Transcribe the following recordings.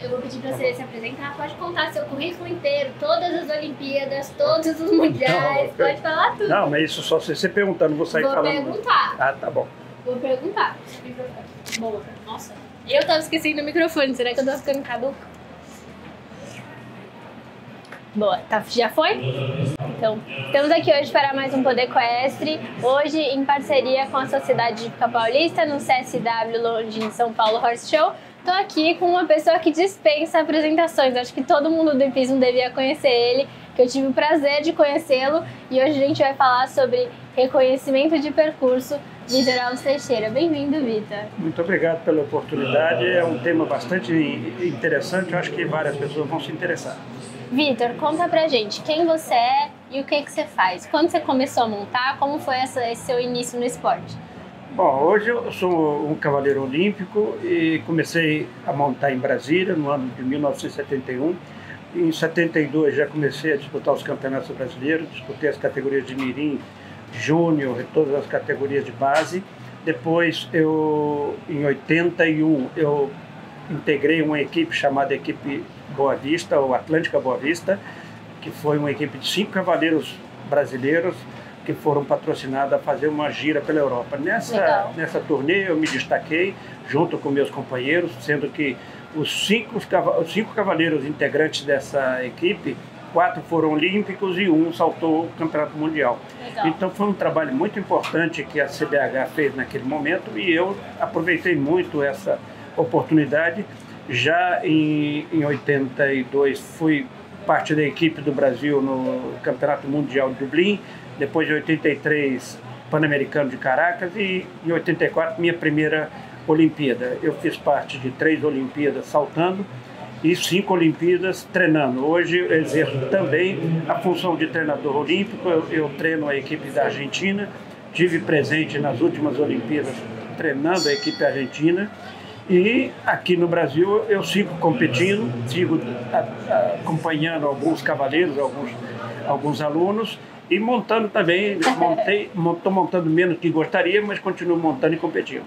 eu vou pedir para você se apresentar. Pode contar seu currículo inteiro, todas as Olimpíadas, todos os mundiais, pode falar tudo. Não, mas isso só se você perguntando, vou sair falando. Vou perguntar. Ah, tá bom. Vou perguntar. Boa. Nossa, eu tava esquecendo o microfone, será que eu tô ficando caduca? Boa, tá, já foi? Então, estamos aqui hoje para mais um Poder Equestre, hoje em parceria com a Sociedade Hípica Paulista, no CSW Londrina São Paulo Horse Show. Tô aqui com uma pessoa que dispensa apresentações, acho que todo mundo do hipismo devia conhecer ele, que eu tive o prazer de conhecê-lo, e hoje a gente vai falar sobre reconhecimento de percurso. Vitor Alves Teixeira. Bem-vindo, Vitor. Muito obrigado pela oportunidade, é um tema bastante interessante, eu acho que várias pessoas vão se interessar. Vitor, conta pra gente quem você é e o que você faz. Quando você começou a montar, como foi esse seu início no esporte? Bom, hoje eu sou um cavaleiro olímpico e comecei a montar em Brasília no ano de 1971. Em 72 já comecei a disputar os campeonatos brasileiros, disputei as categorias de mirim, júnior e todas as categorias de base. Depois, em 81, eu integrei uma equipe chamada Equipe Boa Vista, ou Atlântica Boa Vista, que foi uma equipe de 5 cavaleiros brasileiros que foram patrocinados a fazer uma gira pela Europa. Nessa turnê eu me destaquei junto com meus companheiros, sendo que os cinco cavaleiros integrantes dessa equipe, 4 foram olímpicos e 1 saltou o campeonato mundial. Legal. Então foi um trabalho muito importante que a CBH fez naquele momento e eu aproveitei muito essa oportunidade. Já em 82 fui parte da equipe do Brasil no Campeonato Mundial de Dublin, depois de 83 Pan-Americano de Caracas e em 84 minha primeira Olimpíada. Eu fiz parte de 3 Olimpíadas saltando e 5 Olimpíadas treinando. Hoje eu exerço também a função de treinador olímpico, eu treino a equipe da Argentina, tive presente nas últimas Olimpíadas treinando a equipe argentina. E aqui no Brasil eu sigo competindo, sigo acompanhando alguns cavaleiros, alguns alunos e montando também. Estou montando menos que gostaria, mas continuo montando e competindo.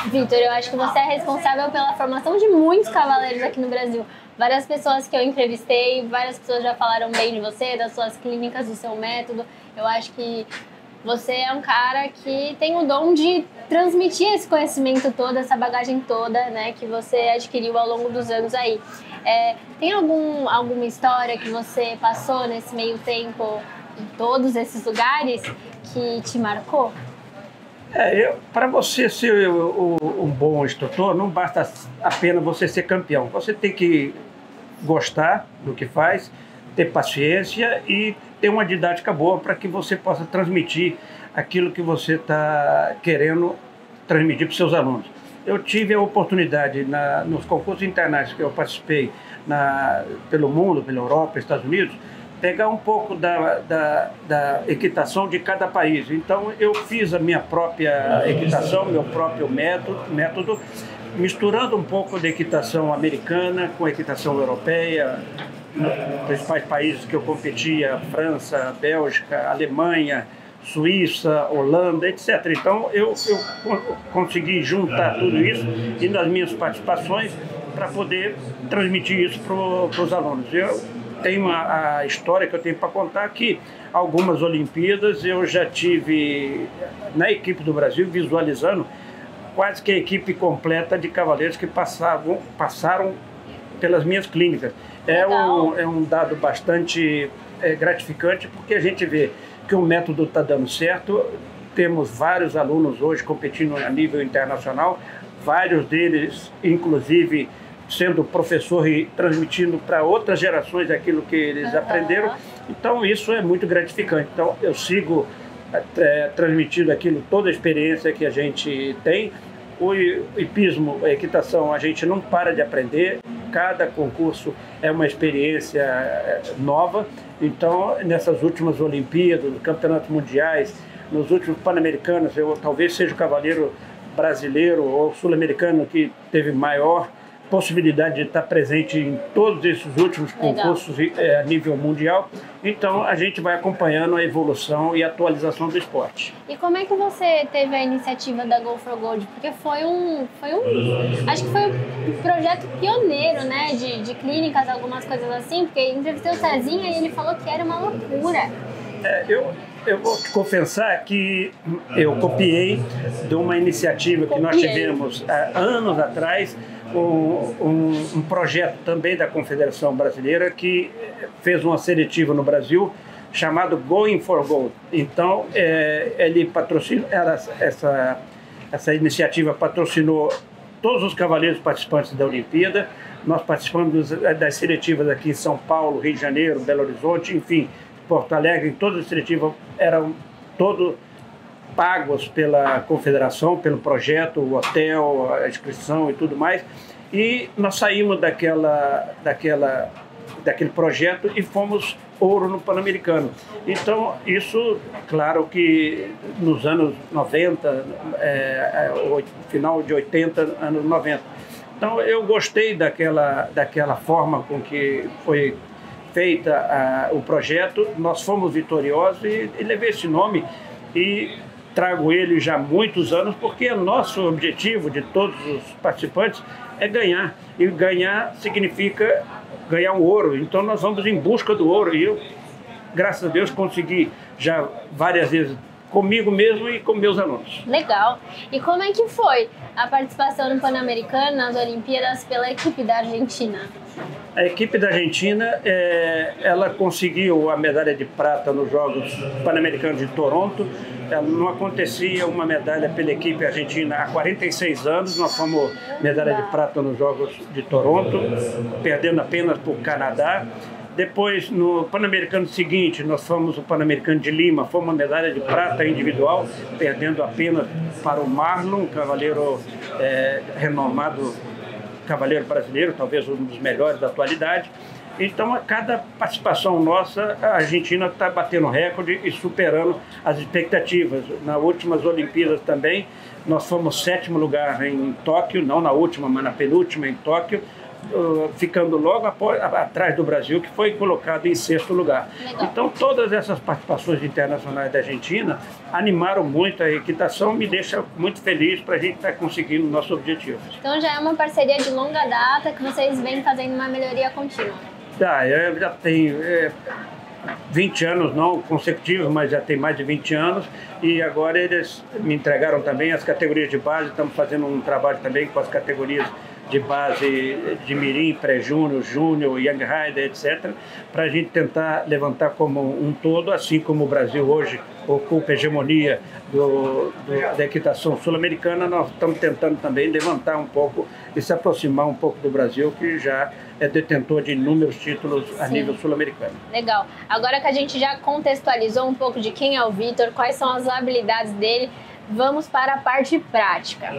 Vitor, eu acho que você é responsável pela formação de muitos cavaleiros aqui no Brasil. Várias pessoas que eu entrevistei, várias pessoas já falaram bem de você, das suas clínicas, do seu método. Eu acho que você é um cara que tem o dom de transmitir esse conhecimento todo, essa bagagem toda, né, que você adquiriu ao longo dos anos aí. Tem alguma história que você passou nesse meio tempo em todos esses lugares que te marcou? Para você ser um bom instrutor, não basta apenas você ser campeão. Você tem que gostar do que faz, ter paciência e ter uma didática boa para que você possa transmitir aquilo que você está querendo transmitir para os seus alunos. Eu tive a oportunidade nos concursos internacionais que eu participei pelo mundo, pela Europa, Estados Unidos, pegar um pouco da equitação de cada país. Então eu fiz a minha própria equitação, meu próprio método, misturando um pouco da equitação americana com a equitação europeia, nos principais países que eu competia, França, Bélgica, Alemanha, Suíça, Holanda, etc. Então eu consegui juntar tudo isso e nas minhas participações para poder transmitir isso para os alunos. Eu tenho a história que eu tenho para contar que algumas Olimpíadas eu já tive na equipe do Brasil visualizando quase que a equipe completa de cavaleiros que passaram pelas minhas clínicas. É um dado bastante gratificante porque a gente vê que o método está dando certo. Temos vários alunos hoje competindo a nível internacional, vários deles, inclusive, sendo professor e transmitindo para outras gerações aquilo que eles aprenderam. Então, isso é muito gratificante. Então, eu sigo transmitindo toda a experiência que a gente tem. O hipismo, a equitação, a gente não para de aprender. Cada concurso é uma experiência nova. Então, nessas últimas Olimpíadas, campeonatos mundiais, nos últimos Pan-Americanos, eu talvez seja o cavaleiro brasileiro ou sul-americano que teve maior possibilidade de estar presente em todos esses últimos concursos a nível mundial. Então, a gente vai acompanhando a evolução e a atualização do esporte. E como é que você teve a iniciativa da Go for Gold? Porque acho que foi um projeto pioneiro, né, de clínicas, algumas coisas assim, porque entrevistei o Cezinha e ele falou que era uma loucura. Eu vou te confessar que eu copiei de uma iniciativa que nós tivemos há anos atrás, um projeto também da Confederação Brasileira que fez uma seletiva no Brasil chamado Going for Gold. Então, ele patrocinou, essa iniciativa patrocinou todos os cavaleiros participantes da Olimpíada. Nós participamos das seletivas aqui em São Paulo, Rio de Janeiro, Belo Horizonte, enfim, Porto Alegre. Todas as seletivas eram todos pagos pela confederação, pelo projeto, o hotel, a inscrição e tudo mais. E nós saímos daquele projeto e fomos ouro no Pan-Americano. Então, isso, claro que nos anos 90, final de 80, anos 90. Então, eu gostei daquela forma com que foi feita o projeto. Nós fomos vitoriosos e levei esse nome e trago ele já há muitos anos, porque o nosso objetivo de todos os participantes é ganhar. E ganhar significa ganhar o ouro. Então nós vamos em busca do ouro. E eu, graças a Deus, consegui já várias vezes comigo mesmo e com meus alunos. Legal. E como é que foi a participação no Pan-Americano, nas Olimpíadas, pela equipe da Argentina? A equipe da Argentina, ela conseguiu a medalha de prata nos Jogos Pan-Americanos de Toronto. Não acontecia uma medalha pela equipe argentina há 46 anos. Nós fomos medalha de prata nos Jogos de Toronto, perdendo apenas para o Canadá. Depois, no Pan-Americano seguinte, nós fomos o Pan-Americano de Lima, fomos uma medalha de prata individual, perdendo apenas para o Marlon, um cavaleiro renomado, cavaleiro brasileiro, talvez um dos melhores da atualidade. Então, a cada participação nossa, a Argentina está batendo recorde e superando as expectativas. Nas últimas Olimpíadas também, nós fomos 7º lugar em Tóquio, não na última, mas na penúltima em Tóquio, ficando logo atrás do Brasil, que foi colocado em 6º lugar. Legal. Então, todas essas participações internacionais da Argentina animaram muito a equitação, me deixa muito feliz para a gente estar conseguindo o nosso objetivo. Então, já é uma parceria de longa data que vocês vêm fazendo uma melhoria contínua. Eu já tenho 20 anos, não consecutivos, mas já tem mais de 20 anos, e agora eles me entregaram também as categorias de base. Estamos fazendo um trabalho também com as categorias de base de mirim, pré-júnior, júnior, young rider, etc., para a gente tentar levantar como um todo, assim como o Brasil hoje ocupa a hegemonia da equitação sul-americana. Nós estamos tentando também levantar um pouco e se aproximar um pouco do Brasil, que já é detentor de inúmeros títulos a nível sul-americano. Legal. Agora que a gente já contextualizou um pouco de quem é o Vitor, quais são as habilidades dele, vamos para a parte prática.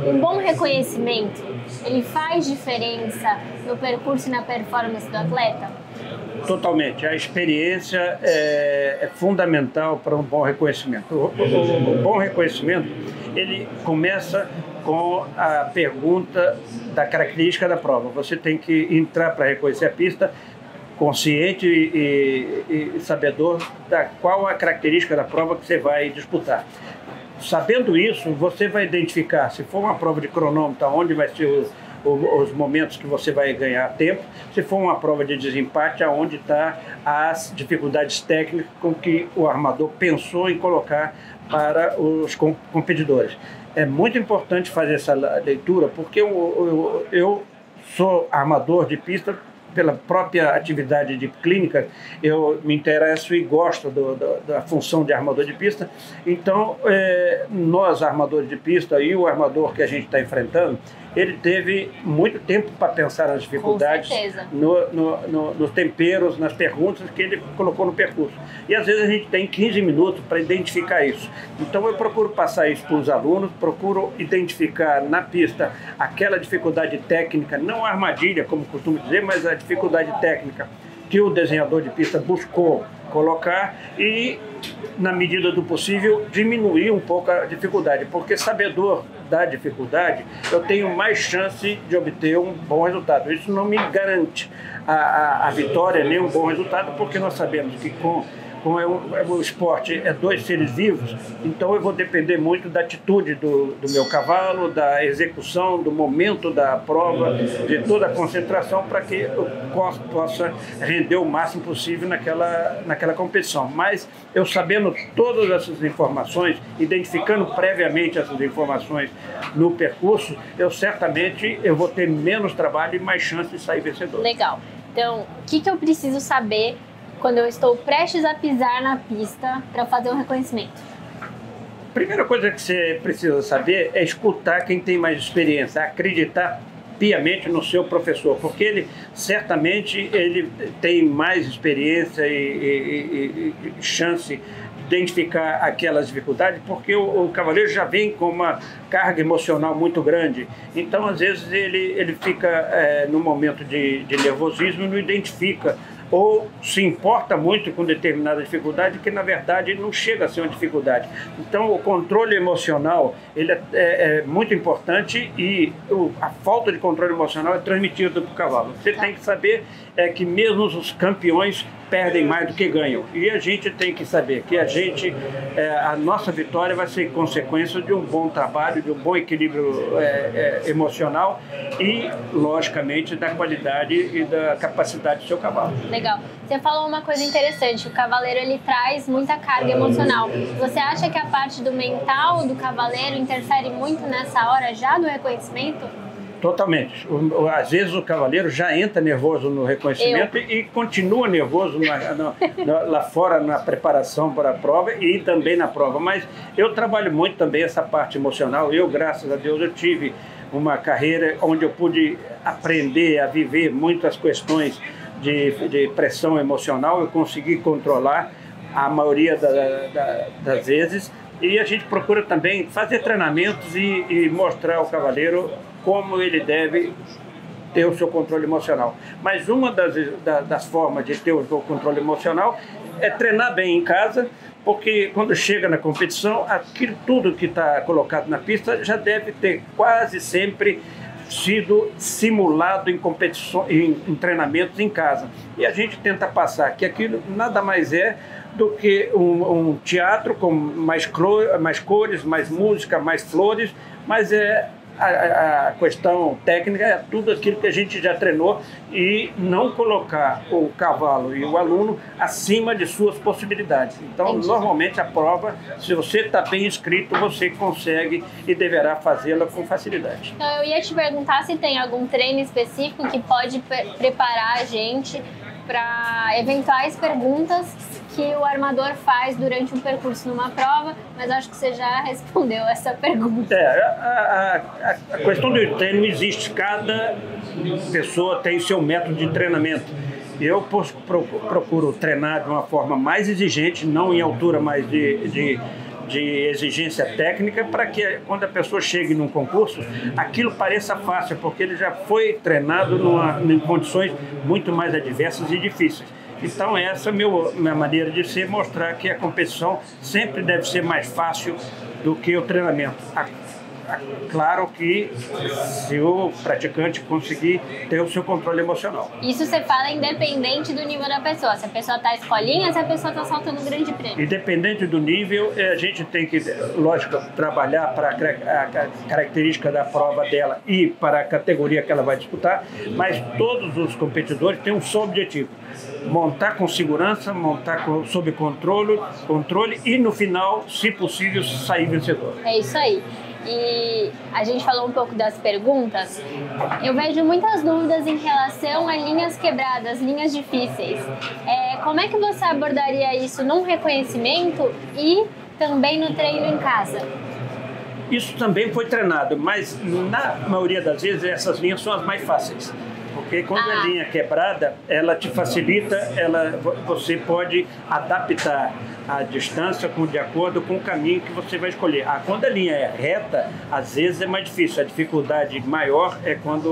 Um bom reconhecimento, ele faz diferença no percurso e na performance do atleta? Totalmente. A experiência é fundamental para um bom reconhecimento. O bom reconhecimento, ele começa com a pergunta da característica da prova. Você tem que entrar para reconhecer a pista consciente e sabedor da qual a característica da prova que você vai disputar. Sabendo isso, você vai identificar, se for uma prova de cronômetro, onde vai ser os momentos que você vai ganhar tempo, se for uma prova de desempate, aonde estão as dificuldades técnicas com que o armador pensou em colocar para os competidores. É muito importante fazer essa leitura, porque eu sou armador de pista pela própria atividade de clínica. Eu me interesso e gosto da função de armador de pista. Então, nós, armadores de pista, e o armador que a gente está enfrentando, ele teve muito tempo para pensar nas dificuldades, nos temperos, nas perguntas que ele colocou no percurso. E às vezes a gente tem 15 minutos para identificar isso. Então eu procuro passar isso para os alunos, procuro identificar na pista aquela dificuldade técnica, não a armadilha, como costumo dizer, mas a dificuldade técnica que o desenhador de pista buscou colocar e, na medida do possível, diminuir um pouco a dificuldade, porque sabedor da dificuldade, eu tenho mais chance de obter um bom resultado. Isso não me garante a vitória nem um bom resultado, porque nós sabemos que com o esporte é dois seres vivos, então eu vou depender muito da atitude do meu cavalo, da execução, do momento da prova, de toda a concentração para que eu possa render o máximo possível naquela competição. Mas eu sabendo todas essas informações, identificando previamente essas informações no percurso, eu vou ter menos trabalho e mais chance de sair vencedor. Legal. Então, o que eu preciso saber quando eu estou prestes a pisar na pista para fazer um reconhecimento? Primeira coisa que você precisa saber é escutar quem tem mais experiência, acreditar piamente no seu professor, porque ele certamente tem mais experiência e chance de identificar aquelas dificuldades, porque o cavaleiro já vem com uma carga emocional muito grande. Então, às vezes, ele fica no momento de nervosismo e não identifica ou se importa muito com determinada dificuldade que, na verdade, não chega a ser uma dificuldade. Então, o controle emocional ele é muito importante e a falta de controle emocional é transmitida para o cavalo. Você tem que saber que mesmo os campeões perdem mais do que ganham. E a gente tem que saber que a nossa vitória vai ser consequência de um bom trabalho, de um bom equilíbrio emocional e, logicamente, da qualidade e da capacidade do seu cavalo. Legal. Você falou uma coisa interessante, o cavaleiro ele traz muita carga emocional. Você acha que a parte do mental do cavaleiro interfere muito nessa hora já do reconhecimento? Totalmente. Às vezes o cavaleiro já entra nervoso no reconhecimento e continua nervoso lá fora na preparação para a prova e também na prova. Mas eu trabalho muito também essa parte emocional. Eu, graças a Deus, eu tive uma carreira onde eu pude aprender a viver muitas questões de pressão emocional. Eu consegui controlar a maioria das vezes. E a gente procura também fazer treinamentos e mostrar ao cavaleiro como ele deve ter o seu controle emocional. Mas uma das formas de ter o seu controle emocional é treinar bem em casa, porque quando chega na competição, aquilo tudo que está colocado na pista já deve ter quase sempre sido simulado em competições, em treinamentos em casa. E a gente tenta passar que aquilo nada mais é do que um teatro com mais cores, mais música, mais flores, mas a questão técnica é tudo aquilo que a gente já treinou e não colocar o cavalo e o aluno acima de suas possibilidades. Então, Entendi. Normalmente a prova, se você está bem inscrito, você consegue e deverá fazê-la com facilidade. Então, eu ia te perguntar se tem algum treino específico que pode preparar a gente para eventuais perguntas que o armador faz durante um percurso numa prova, mas acho que você já respondeu essa pergunta. A questão do treino existe, cada pessoa tem seu método de treinamento. Eu procuro treinar de uma forma mais exigente, não em altura, mas de exigência técnica, para que quando a pessoa chegue num concurso, aquilo pareça fácil, porque ele já foi treinado em condições muito mais adversas e difíceis. Então essa é a minha maneira de ser, mostrar que a competição sempre deve ser mais fácil do que o treinamento. Claro que se o praticante conseguir ter o seu controle emocional. Isso você fala independente do nível da pessoa. Se a pessoa está escolinha, se a pessoa está saltando um grande prêmio. Independente do nível, a gente tem que, lógico, trabalhar para a característica da prova dela e para a categoria que ela vai disputar, mas todos os competidores têm um só objetivo: montar com segurança, montar sob controle e no final, se possível, sair vencedor. É isso aí. E a gente falou um pouco das perguntas. Eu vejo muitas dúvidas em relação a linhas quebradas, linhas difíceis. Como é que você abordaria isso num reconhecimento e também no treino em casa? Isso também foi treinado, mas na maioria das vezes essas linhas são as mais fáceis. Porque quando a linha é quebrada, ela te facilita, você pode adaptar a distância de acordo com o caminho que você vai escolher. Quando a linha é reta, às vezes é mais difícil. A dificuldade maior é quando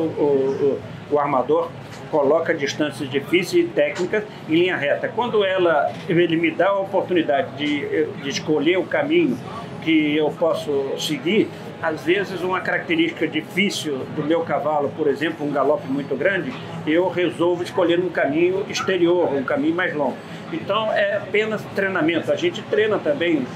o armador coloca distâncias difíceis e técnicas em linha reta. Quando ele me dá a oportunidade de escolher o caminho que eu posso seguir, às vezes uma característica difícil do meu cavalo, por exemplo, um galope muito grande, eu resolvo escolher um caminho exterior, um caminho mais longo. Então é apenas treinamento. A gente treina também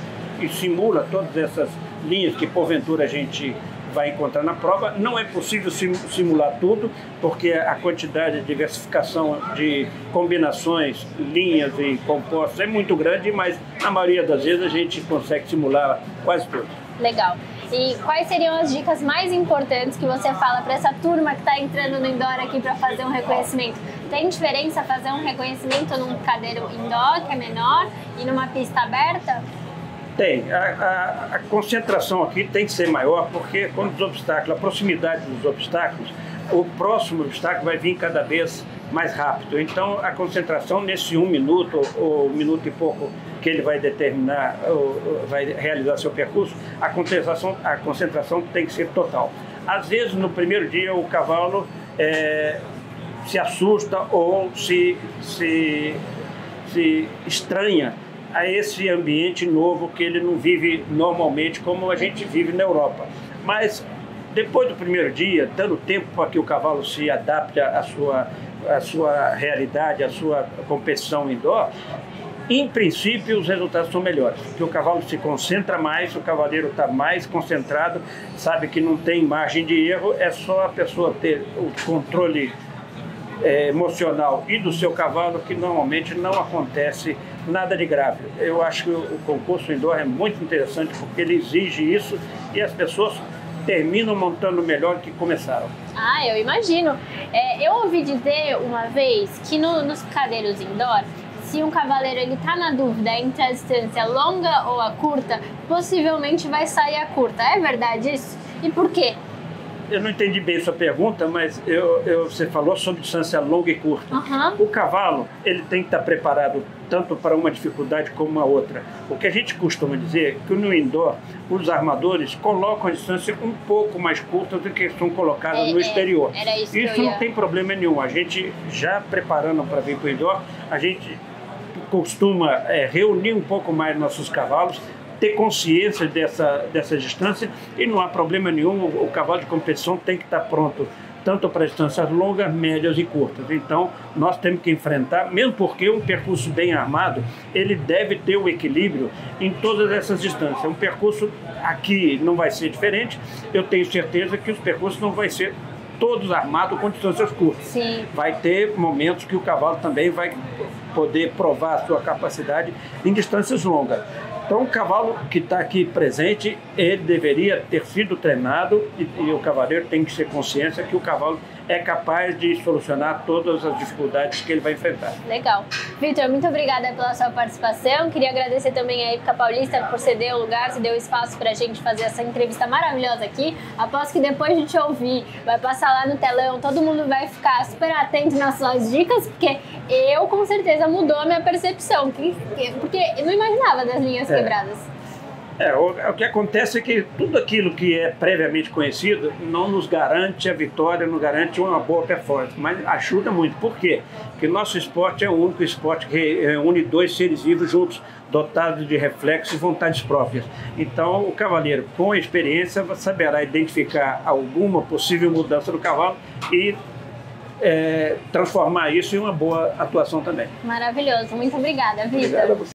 e simula todas essas linhas que porventura a gente vai encontrar na prova. Não é possível simular tudo, porque a quantidade de diversificação de combinações, linhas e compostos é muito grande, mas na maioria das vezes a gente consegue simular quase tudo. Legal. E quais seriam as dicas mais importantes que você fala para essa turma que está entrando no indoor aqui para fazer um reconhecimento? Tem diferença fazer um reconhecimento num cadeiro indoor, que é menor, e numa pista aberta? Tem. A concentração aqui tem que ser maior, porque quando os obstáculos, a proximidade dos obstáculos, o próximo obstáculo vai vir cada vez mais rápido. Então, a concentração nesse 1 minuto ou 1 minuto e pouco que ele vai determinar, vai realizar seu percurso, a concentração tem que ser total. Às vezes, no primeiro dia, o cavalo se assusta ou se estranha a esse ambiente novo que ele não vive normalmente como a gente vive na Europa. Mas depois do primeiro dia, dando tempo para que o cavalo se adapte à sua realidade, à sua competição indoor, em princípio os resultados são melhores, porque o cavalo se concentra mais, o cavaleiro está mais concentrado, sabe que não tem margem de erro, é só a pessoa ter o controle emocional e do seu cavalo, que normalmente não acontece nada de grave. Eu acho que o concurso indoor é muito interessante porque ele exige isso e as pessoas terminam montando melhor do que começaram. Ah, eu imagino. Eu ouvi dizer uma vez que nos cadeiros indoor, se um cavaleiro ele tá na dúvida entre a distância longa ou a curta, possivelmente vai sair a curta. É verdade isso? E por quê? Eu não entendi bem sua pergunta, mas você falou sobre distância longa e curta. Uhum. O cavalo ele tem que estar preparado tanto para uma dificuldade como a outra. O que a gente costuma dizer é que no indoor, os armadores colocam a distância um pouco mais curta do que são colocadas no exterior. Era isso Isso não tem problema nenhum. A gente já preparando para vir para o indoor, a gente costuma reunir um pouco mais nossos cavalos, ter consciência dessa distância e não há problema nenhum. O cavalo de competição tem que estar pronto tanto para distâncias longas, médias e curtas. Então, nós temos que enfrentar, mesmo porque um percurso bem armado, ele deve ter o equilíbrio em todas essas distâncias. Um percurso aqui não vai ser diferente, eu tenho certeza que os percursos não vão ser todos armados com distâncias curtas. Sim. Vai ter momentos que o cavalo também vai poder provar a sua capacidade em distâncias longas. Então, o cavalo que está aqui presente, ele deveria ter sido treinado e o cavaleiro tem que ter consciência que o cavalo é capaz de solucionar todas as dificuldades que ele vai enfrentar. Legal. Vitor, muito obrigada pela sua participação. Queria agradecer também a Hípica Paulista por ceder o lugar, ceder o espaço para a gente fazer essa entrevista maravilhosa aqui. Aposto que depois de te ouvir, vai passar lá no telão, todo mundo vai ficar super atento nas suas dicas, porque eu, com certeza, mudou a minha percepção. Porque eu não imaginava das linhas quebradas. O que acontece é que tudo aquilo que é previamente conhecido não nos garante a vitória, não garante uma boa performance, mas ajuda muito. Por quê? Porque nosso esporte é o único esporte que reúne dois seres vivos juntos, dotados de reflexos e vontades próprias. Então, o cavaleiro, com a experiência, saberá identificar alguma possível mudança do cavalo e transformar isso em uma boa atuação também. Maravilhoso. Muito obrigada, Vitor. Obrigado a você.